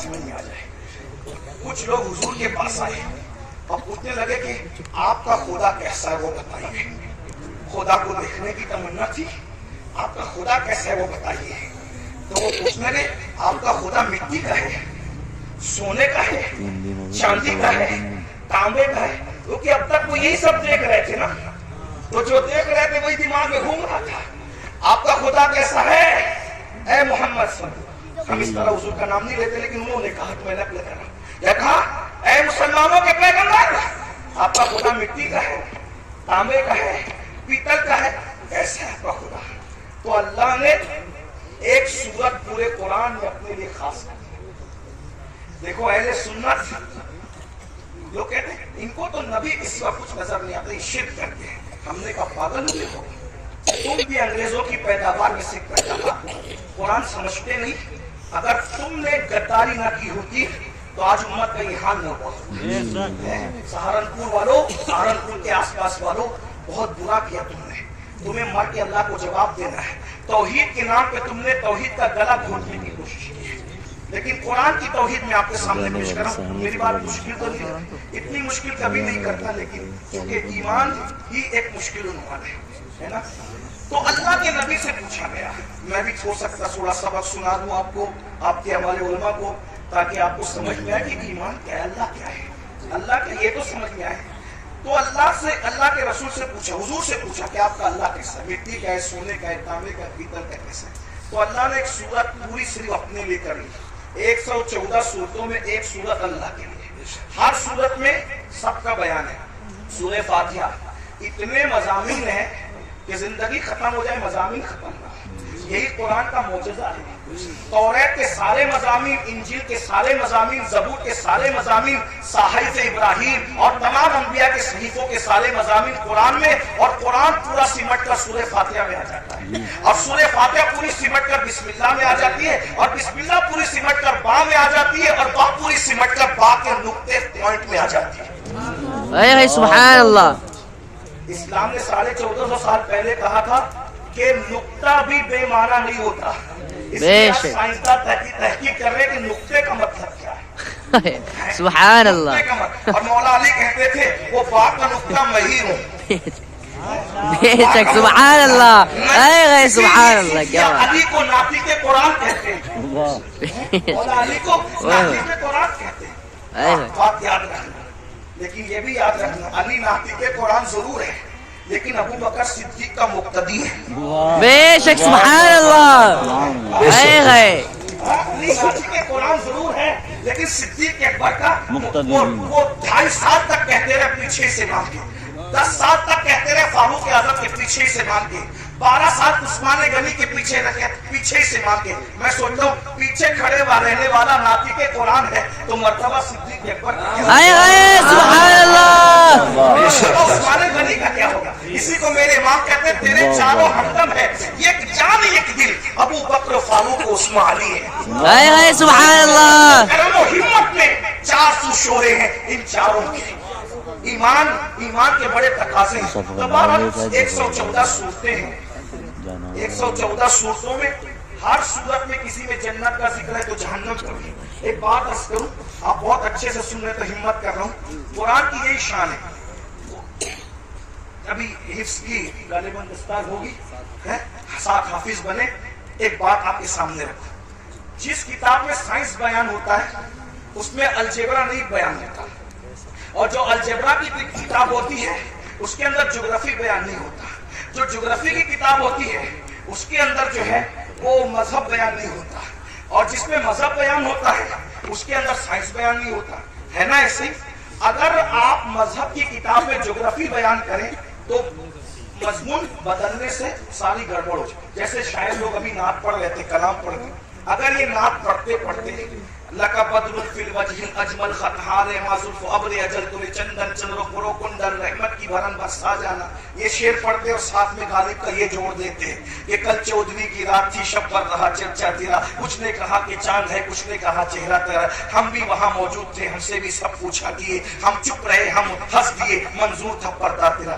سمجھ میں آ جائے. کچھ لوگ حضور کے پاس آئے اور پوچھنے لگے کہ آپ کا خدا کیسا ہے وہ بتائیے. خدا کو دیکھنے کی تمنا تھی, آپ کا خدا کیسا ہے وہ بتائیے. تو وہ پوچھنے لگے آپ کا خدا مٹی کا ہے, سونے کا ہے, چاندی کا ہے, تانبے کا ہے؟ کیونکہ اب تک وہ یہی سب دیکھ رہے تھے نا, تو جو دیکھ رہے تھے وہی دماغ میں گھوم رہا تھا. آپ کا خدا کیسا ہے اے محمد صلی اللہ علیہ وسلم؟ ہم اس طرح حضور کا نام نہیں لیتے, لیکن انہوں نے کہا تو میں نے کہا اے مسلمانوں کے پیغمبر, آپ کا خدا مٹی کا ہے, تانبے کا ہے, پیتل کا ہے, کیسا ہے آپ کا خدا؟ تو اللہ نے ایک سورت پورے قرآن میں اپنے لیے خاص کر دی. دیکھو اہل سنت جو کہتے ہیں ان کو تو نبی کسی کا کچھ نظر نہیں آتا, شرک کرتے ہیں. ہم نے کہا پاگل ہوئے ہو, تم بھی انگریزوں کی پیداوار میں سے پیداوار, قرآن سمجھتے نہیں. اگر تم نے غداری نہ کی ہوتی تو آج امت کا یہ حال نہ ہوا. سہارنپور والوں, سہارنپور کے آس پاس والوں, بہت برا کیا تم نے. تمہیں مر کے اللہ کو جواب دینا ہے. توحید کے نام پہ تم نے توحید کا گلا گھونٹنے کی کوشش کی ہے, لیکن قرآن کی توحید میں آپ کے سامنے پیش کر رہا ہوں. میری بات مشکل تو نہیں ہے, اتنی مشکل کبھی نہیں کرتا, لیکن چونکہ ایمان ہی ایک مشکل عنوان ہے نا. تو اللہ کے نبی سے پوچھا گیا. میں بھی ہو سکتا تھوڑا سبق سنا دوں آپ کو, آپ کے ہمارے علماء کو, تاکہ آپ کو سمجھ میں آئے کہ ایمان کیا ہے, اللہ کیا ہے. اللہ کا یہ تو سمجھ میں آئے. تو اللہ کے رسول سے پوچھا, حضور سے پوچھا کہ آپ کا اللہ کیسا ہے, مٹی کا ہے, سونے کا ہے, تانبے کا, پیتل کا کیسا ہے. تو اللہ نے ایک سورت پوری صرف اپنے لیے کر لی. 114 سورتوں میں ایک سورت اللہ کے لیے. ہر سورت میں سب کا بیان ہے. سورہ فاتحہ اتنے مضامین ہیں کہ زندگی ختم ہو جائے مضامین ختم نہ ہو. یہی قرآن کا معجزہ ہے. توریت کے سارے مضامین, انجیل کے سارے مضامین, زبور کے سارے مضامین, صحائف ابراہیم اور تمام انبیاء کے صحیفوں کے سارے مضامین قرآن میں, اور قرآن پورا سمٹ کر سورہ فاتحہ میں آ جاتا ہے. اور سورہ فاتحہ پوری سمٹ کر بسم اللہ میں آ جاتی ہے, اور بسم اللہ پوری سمٹ کر با میں آ جاتی ہے, اور با پوری سمٹ کر با کے نقطے پوائنٹ میں آ جاتی ہے. سبحان اللہ. اسلام نے 1450 سال پہلے کہا تھا کہ نقطہ بھی بے معنی نہیں ہوتا. اس لیے سائنسداں تحقیق کر رہے کہ نقطے کا مطلب کیا ہے. سبحان اللہ. اور مولا علی کہتے تھے وہ با کا نقطہ میں ہی ہوں. سبحان اللہ. سبحان اللہ. کیا علی کو ناطق قرآن کہتے ہیں, مولا علی کو ناطق قرآن کہتے ہیں. بات یاد رکھنا, لیکن یہ بھی یاد رکھنا علی ناطق قرآن ضرور ہے, لیکن ابو بکر صدیق کا مقتدی ہے. بے شک. سبحان اللہ. علی ناطق قرآن ضرور ہے, لیکن صدیق اکبر کا مقتدی. وہ 2.5 سال تک کہتے رہے پیچھے سے مان کے, 10 سال تک کہتے رہے فاروق اعظم کے پیچھے سے مان کے, 12 سال عثمان غنی کے پیچھے سے مان کے. میں سوچتا ہوں پیچھے کھڑے رہنے والا ناطق قرآن ہے تو مرتبہ صدیق اکبر سبحان اللہ. عثمان غنی کا کیا ہوگا؟ اسی کو میرے امام کہتے ہیں تیرے چاروں ہمدم ہے, ایک جان ایک دل, ابو بکر فاروق عثمان علی ہے. سبحان اللہ. کرم و ہمت میں 400 شعرے ہیں ان چاروں کے. ایمان کے بڑے تقاضے ہیں. 114 صورتیں ہیں. 114 صورتوں میں ہر صورت میں کسی میں جنت کا ذکر ہے تو جہنم کا بھی. ایک بات عرض کروں, آپ بہت اچھے سے سن رہے تو ہمت کر رہا ہوں. قرآن کی یہی شان ہے. ابھی حفظ کی غالباً دستار ہوگی, ساتھ حافظ بنے. ایک بات آپ کے سامنے رکھو, جس کتاب میں سائنس بیان ہوتا ہے اس میں الجبرا نہیں بیان ہوتا, اور جو الجبرا کی کتاب ہوتی ہے اس کے اندر جغرافی بیان نہیں ہوتا. جو جغرافی کی کتاب ہوتی ہے اس کے اندر جو ہے وہ مذہب بیان نہیں ہوتا, اور جس میں مذہب بیان ہوتا ہے اس کے اندر سائنس بیان نہیں ہوتا, ہے نا ایسے. اگر آپ مذہب کی کتاب میں جغرافی بیان کریں تو مضمون بدلنے سے ساری گڑبڑ ہو جائے. جیسے شاعر لوگ ابھی نعت پڑھ رہے تھے, کلام پڑھ رہے, اگر یہ نعت پڑھتے پڑھتے لکا بدر فی الوجہ اجمل خطہار مازلف ابر اجل تمہیں چندن چندر پرو کنڈل رحمت کی بھرن برسا جانا, یہ شعر پڑھتے اور ساتھ میں غالب کا یہ جوڑ دیتے ہیں کہ کل 14ویں کی رات تھی, شب پر رہا چرچا تیرا, کچھ نے کہا کہ چاند ہے, کچھ نے کہا چہرہ تیرا, ہم بھی وہاں موجود تھے, ہم سے بھی سب پوچھا کیے, ہم چپ رہے, ہم ہنس دیے, منظور تھا پردہ تیرا.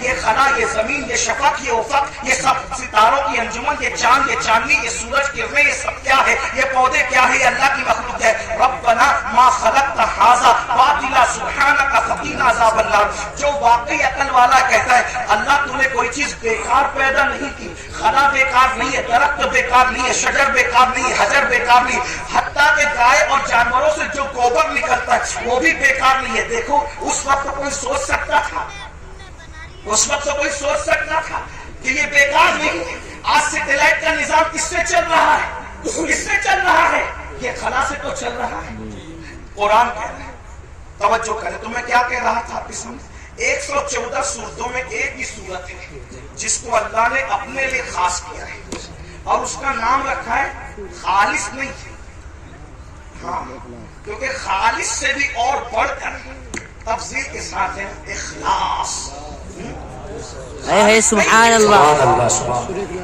یہ خلا، یہ زمین، یہ شفق، یہ افق، یہ سب ستاروں کی انجمن، یہ چاند، یہ چاندنی، یہ سورج کرنیں، یہ سب کیا ہے؟ یہ پودے کیا ہے؟ یہ اللہ کی مخلوق ہے۔ ربنا ما خلقت ھذا باطلا سبحانک فقنا عذاب النار۔ جو واقعی عقل والا کہتا ہے اللہ تو نے کوئی چیز بیکار پیدا نہیں کی، خلا بیکار نہیں ہے، درخت بیکار نہیں ہے، شجر بیکار نہیں ہے، حجر بیکار نہیں، حتیٰ کہ گائے اور جانوروں سے جو گوبر نکلتا ہے وہ بھی بیکار نہیں ہے۔ دیکھو اس وقت کوئی سوچ سکتا تھا، اس وقت کوئی سوچ سکتا تھا کہ یہ بیکار نہیں ہے۔ آج سیٹلائٹ کا نظام کس سے چل رہا ہے؟ کس سے چل رہا ہے؟ یہ خلا سے تو چل رہا ہے۔ قرآن کہہ رہا ہے، توجہ کریں۔ تو میں کیا کہہ رہا تھا آپ کے سامنے؟ 114 سورتوں میں ایک ہی سورت ہے جس کو اللہ نے اپنے لیے خاص کیا ہے اور اس کا نام رکھا ہے خالص نہیں، ہاں، کیونکہ خالص سے بھی اور بڑھ کر تفضیل کے ساتھ ہے اخلاص۔ اے سبحان اللہ۔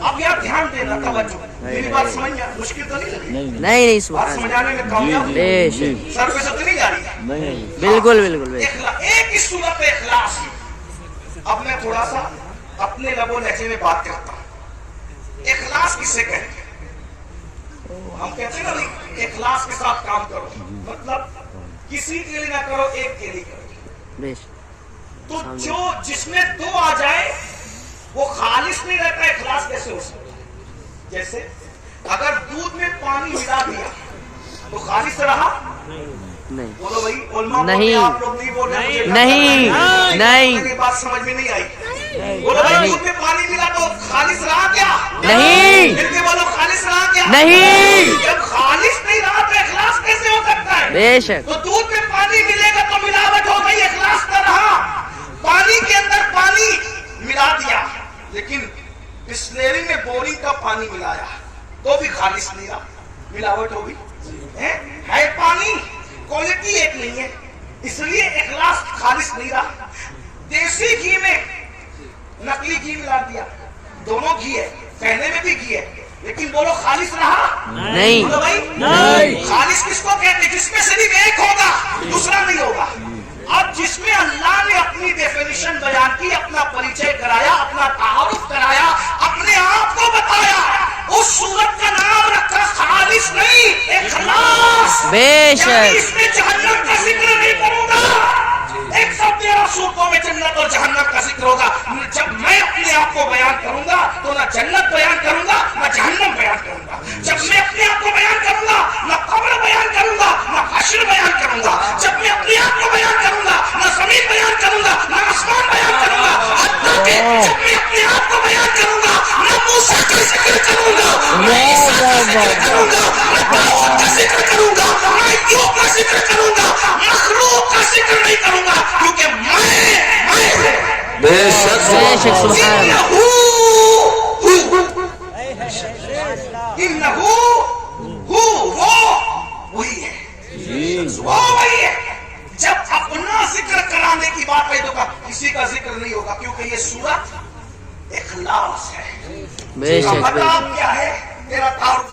اب یار دھیان دینا، توجہ، میری بات سمجھنا مشکل تو نہیں لگی؟ نہیں بات سبحان اللہ، سمجھانے میں کامیاب ہوں؟ بے شک، سر پہ تو نہیں جا رہی ہے؟ بالکل بالکل۔ ایک ہی صورت ہے اخلاص۔ اب میں تھوڑا سا اپنے لب و لہجے میں بات کرتا ہوں۔ اخلاص کسے کہتے ہیں؟ ہم کہتے ہیں نا اخلاص کے ساتھ کام کرو، مطلب کسی کے لیے نہ کرو، ایک کے لیے کرو۔ بے شک، تو جو جس میں دو آ جائے وہ خالص نہیں رہتا، اخلاص کیسے ہو سکتا ہے؟ جیسے اگر دودھ میں پانی ملا دیا تو خالص رہا؟ نہیں بولو بھائی، علماء نہیں، آپ لوگ نہیں بول رہے، نہیں، بات سمجھ میں نہیں آئی۔ بولو بھائی، دودھ میں پانی ملا تو خالص رہا کیا؟ نہیں، مل کے بولو خالص رہا کیا؟ نہیں، جب خالص نہیں رہا تو اخلاص کیسے ہو سکتا ہے؟ بے شک، تو دودھ میں پانی ملے گا تو ملاوٹ ہو گئی، اخلاص نہ رہا۔ پانی کے اندر پانی ملا دیا لیکن بسلیری میں بورنگ کا پانی ملایا تو بھی خالص نہیں رہا، ملاوٹ ہو گئی۔ ہے پانی، کوالٹی ایک نہیں ہے، اس لیے اخلاص خالص نہیں رہا۔ دیسی گھی میں نقلی گھی ملا دیا، دونوں گھی ہے، کہنے میں بھی گھی ہے، لیکن بولو خالص رہا؟ نہیں، بولو بھائی، خالص کس کو کہتے ہیں؟ جس میں صرف ایک ہوگا، دوسرا نہیں ہوگا۔ اب جس میں اللہ نے اپنی ڈیفینیشن بیان کی، اپنا پریچے کرایا، اپنا تعارف کرایا، اپنے آپ کو بتایا، اس صورت کا نام رکھا خالص نہیں، اخلاص۔ بے شک، یعنی اس میں جہنم کا ذکر نہیں کروں گا۔ 113 صورتوں میں جنت اور جہنم کا ذکر ہوگا۔ جب میں اپنے آپ کو بیان کروں گا تو نہ جنت بیان کروں گا نہ جہنم بیان کروں گا۔ جب میں اپنے آپ کو بیان کروں گا نہ قبر بیان کروں گا نہ حشر بیان کروں گا۔ جب میں اپنے آپ کو بیان کروں گا نہ زمین بیان کروں گا نہ آسمان بیان کروں گا۔ حتیٰ کہ جب میں اپنے آپ کو بیان کروں گا نہ موسیٰ کا ذکر کروں گا نہ عیسیٰ کا ذکر کروں گا نہ داؤد کا ذکر کروں گا نہ ایوب کا ذکر کروں گا، مخلوق کا ذکر نہیں کروں گا، کیونکہ بے شک سبحان اللہ۔ وہی ہے۔ جب اپنا ذکر کرانے کی بات ہے تو کسی کا ذکر نہیں ہوگا، کیونکہ یہ سورت اخلاص ہے۔ بے شک، کیا ہے تیرا تعارف؟